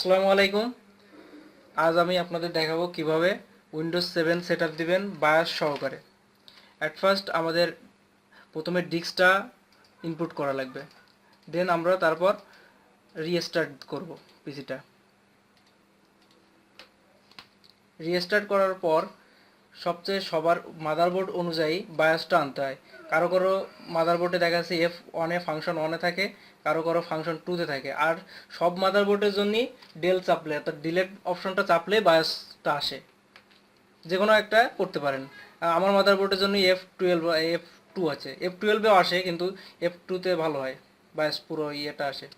আসসালামু আলাইকুম। আজ আমি আপনাদের দেখাবো কিভাবে উইন্ডোজ 7 সেটআপ দিবেন বায়াস সহকারে। অ্যাট ফার্স্ট আমাদের প্রথমে ডিস্কটা ইনপুট করা লাগবে, দেন আমরা তারপর রিস্টার্ট করব পিসিটা। রিস্টার্ট করার পর সবার মাদারবোর্ড অনুযায়ী বায়াসটা আনতে হয়। কারো কারো মাদারবোর্ডে দেখা যাচ্ছে F1 এ ফাংশন 1 এ থাকে, কারো কারো ফাংশন 2 তে থাকে। আর সব মাদারবোর্ডের জন্যই ডেল চাপলে অর্থাৎ ডিলেট অপশনটা চাপলে বায়াসটা আসে। যে কোনো একটা করতে পারেন। আমার মাদারবোর্ডের জন্য F12 আছে, F12 এও আসে, কিন্তু F2 তে ভালো হয়, বায়াস পুরো ইয়েটা আসে।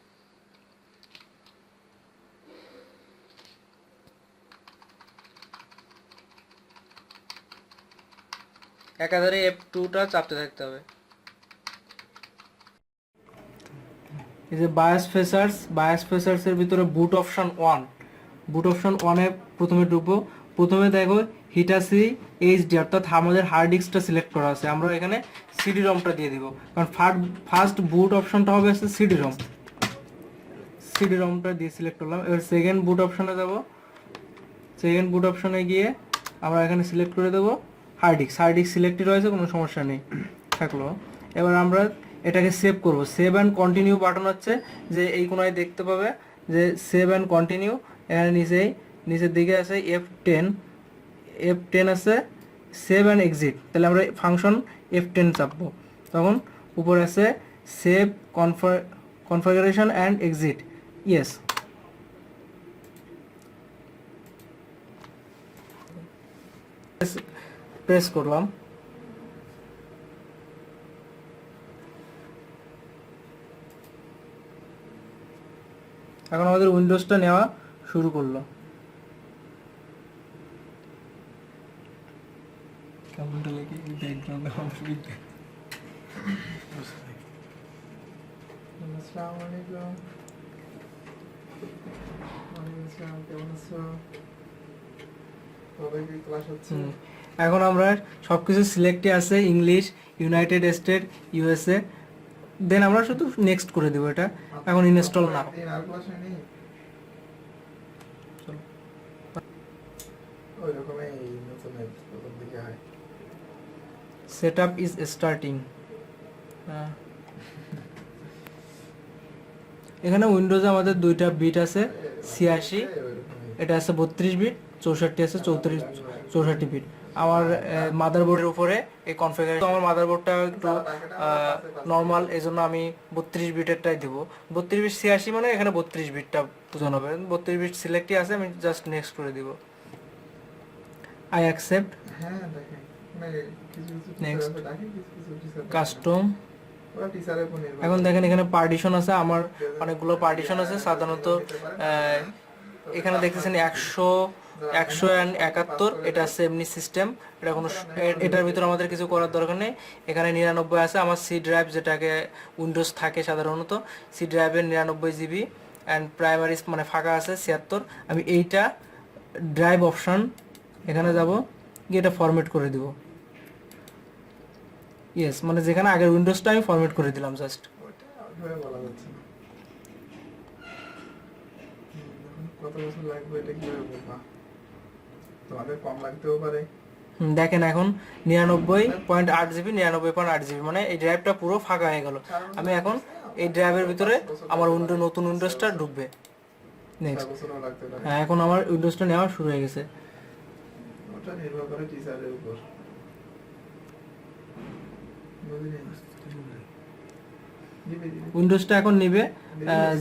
একাধারে F2টা চাপতে থাকতে হবে। এই যে বায়াস ফেসার্সের ভিতরে বুট অপশন 1, বুট অপশন 1 এ প্রথমে ঢুকবো। প্রথমে দেখো হিটাসি এইচডি অর্থাৎ আমাদের হার্ড ডিস্কটা সিলেক্ট করা আছে, আমরা এখানে সিডি রমটা দিয়ে দিব, কারণ ফার্স্ট বুট অপশনটা হবে সিডি রম। সিডি রমটা দিয়ে সিলেক্ট করলাম। এবার সেকেন্ড বুট অপশনে যাব। সেকেন্ড বুট অপশনে গিয়ে আমরা এখানে সিলেক্ট করে দেবো হার্ড ডিস্ক সিলেক্টেড রয়েছে, কোনো সমস্যা নেই, থাকলো। এবার আমরা এটাকে সেভ করব। সেভ অ্যান্ড কন্টিনিউ বাটন হচ্ছে যে এই কোনায় দেখতে পাবে যে সেভ অ্যান্ড কন্টিনিউ। এখানে নিচের দিকে আছে F10 আছে সেভ অ্যান্ড এক্সিট। তাহলে আমরা ফাংশন F10 চাপবো, তখন উপরে আছে save configuration and exit. Yes, press করলাম। এখন আমাদের উইন্ডোজটা নেওয়া শুরু করলো। কেমনটা লাগে ব্যাকগ্রাউন্ডে অসুবিধা। আসসালামু আলাইকুম। কেমন আছো? ক্লাস হচ্ছে। এখন আমরা সবকিছু সিলেক্টে আছে, ইংলিশ, ইউনাইটেড স্টেট, ইউএসএ। দেন আমরা শুধু নেক্সট করে দেব। এটা এখন ইনস্টল না। Setup is starting. এখানে উইন্ডোজে আমাদের দুইটা বিট আছে, 86, এটা আছে 32 বিট, 64 আছে 64 বিট। আমার মাদারবোর্ডের উপরে এই কনফিগারেশন, আমার মাদারবোর্ডটা একটু নর্মাল, এই জন্য আমি 32 বিটেরটাই দেব। 32 বিট 86 মানে এখানে 32 বিটটা বোঝানো হবে। 32 বিট সিলেক্টই আছে, আমি জাস্ট নেক্সট করে দিব। I accept, next, custom. এখন দেখেন এখানে পার্টিশন আছে, আমার অনেকগুলো পার্টিশন আছে। সাধারণত এখানে দেখতেছেন 171, এটা আছে এমনি সিস্টেম। এটা কোনো এটার ভিতরে আমাদের কিছু করার দরকার নেই। এখানে 99 আছে আমার সি ড্রাইভ, যেটাকে উইন্ডোজ থাকে সাধারণত। সি ড্রাইভের 99 জিবি অ্যান্ড প্রাইমারি মানে ফাঁকা আছে 76। আমি এইটা ড্রাইভ অপশন এখানে যাব, গিয়ে এটা ফরম্যাট করে দিব। ইয়েস, মানে যেখানে আগের উইন্ডোজটা আমি ফরম্যাট করে দিলাম জাস্ট। কত বছর লাগবে এটা কিভাবে বলবা? তোমাদের কম লাগতেও পারে। দেখেন এখন 99.8 জিবি, 99.8 জিবি, মানে এই ড্রাইভটা পুরো ফাঁকা হয়ে গেল। আমি এখন এই ড্রাইভের ভিতরে আমার নতুন উইন্ডোজটা ঢুকবে। নেক্সট, হ্যাঁ, এখন আমার উইন্ডোজটা নেওয়া শুরু হয়ে গেছে। ওটা নির্ভর করে টিচারের উপর। উইন্ডোজটা এখন নিবে।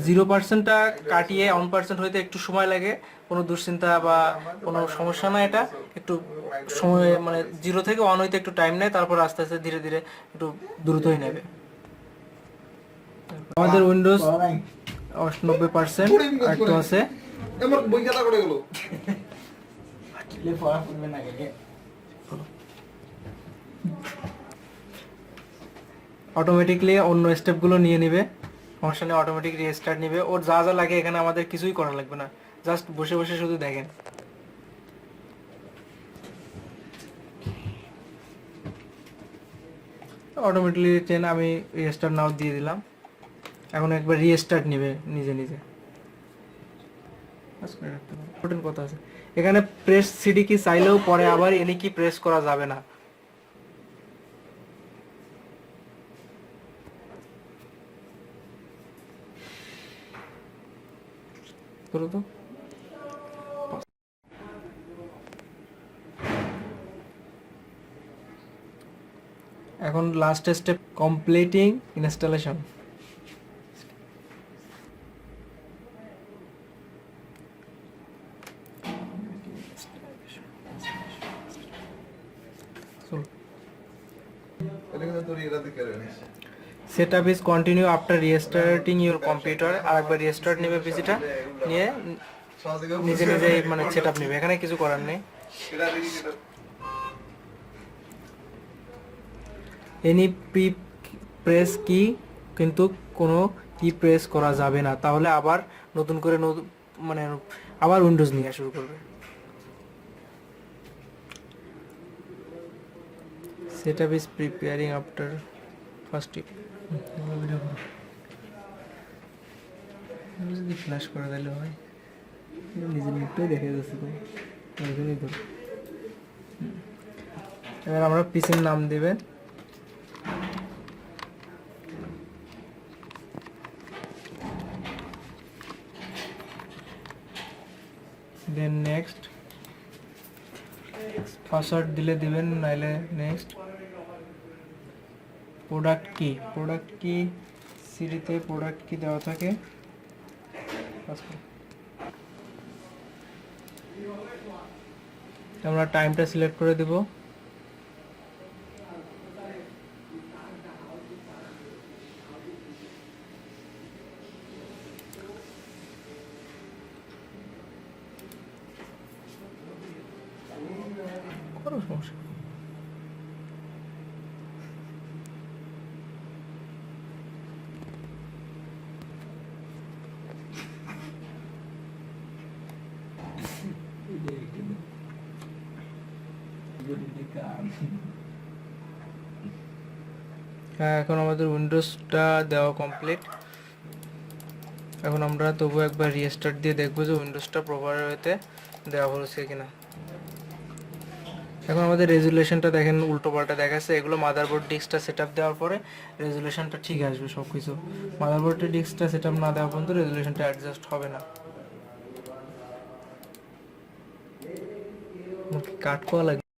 0%টা কাটিয়ে 1% হইতে একটু সময় লাগে, কোনো দুশ্চিন্তা বা কোনো সমস্যা না। এটা একটু সময়, মানে 0 থেকে 1 হইতে একটু টাইম নেয়, তারপর আস্তে আস্তে ধীরে ধীরে একটু দ্রুতই নেবে। আমাদের উইন্ডোজ 90% একটু আছে। বই খাতা করে গেল অটোমেটিকলি অন্য স্টেপগুলো নিয়ে নেবে, সমস্যা নেই। অটোমেটিক রিস্টার্ট নেবে। ওর যা যা লাগে এখানে আমাদের কিছুই করা লাগবে না, জাস্ট বসে বসে শুধু দেখেন। অটোমেটিকলি আমি রিস্টার্ট নাও দিয়ে দিলাম। এখন একবার রিস্টার্ট নেবে নিজে নিজে। ইম্পর্টেন্ট কথা আছে এখানে, প্রেস সিডি কি চাইলেও পরে আবার এনি কি প্রেস করা যাবে না। করো তো। এখন last step, completing installation. Setup is continue after restarting your computer. আরেকবার রিস্টার্ট নেবে পিসিটা, নিয়ে নিজে নিজে মানে সেটআপ নেবে, এখানে কিছু করার নেই। এনি প্রি প্রেস কি, কিন্তু কোনো কি প্রেস করা যাবে না, তাহলে আবার নতুন করে মানে আবার উইন্ডোজ নিয়ে শুরু করবে। Setup is preparing after first tip. যদি ফ্ল্যাশ করে দিলে হয়, নিজের মুখটাই দেখে যাচ্ছে তো, ওইখানেই ধর। এবার আমরা পিসির নাম দেবেন, দেন নেক্সট, পাসওয়ার্ড দিলে দিবেন, নাইলে নেক্সট। প্রোডাক্ট কি সিডিতে প্রোডাক্ট কি দেওয়া থাকে, আমরা টাইমটা সিলেক্ট করে দেব। কোনো সমস্যা হ্যাঁ, এখন আমাদের উইন্ডোজটা দেওয়া কমপ্লিট। এখন আমরা তবু একবার রিস্টার্ট দিয়ে দেখবো যে উইন্ডোজটা প্রপার ওয়েতে দেওয়া হয়েছে কিনা। এখন আমাদের রেজুলেশনটা দেখেন উল্টো পাল্টা দেখাচ্ছে, এগুলো মাদারবোর্ড ডিস্কটা সেটআপ দেওয়ার পরে রেজুলেশনটা ঠিক আসবে সব কিছু। মাদারবোর্ডের ডিস্কটা সেটআপ না দেওয়া পর্যন্ত রেজুলেশনটা অ্যাডজাস্ট হবে না। কাট করা লাগে।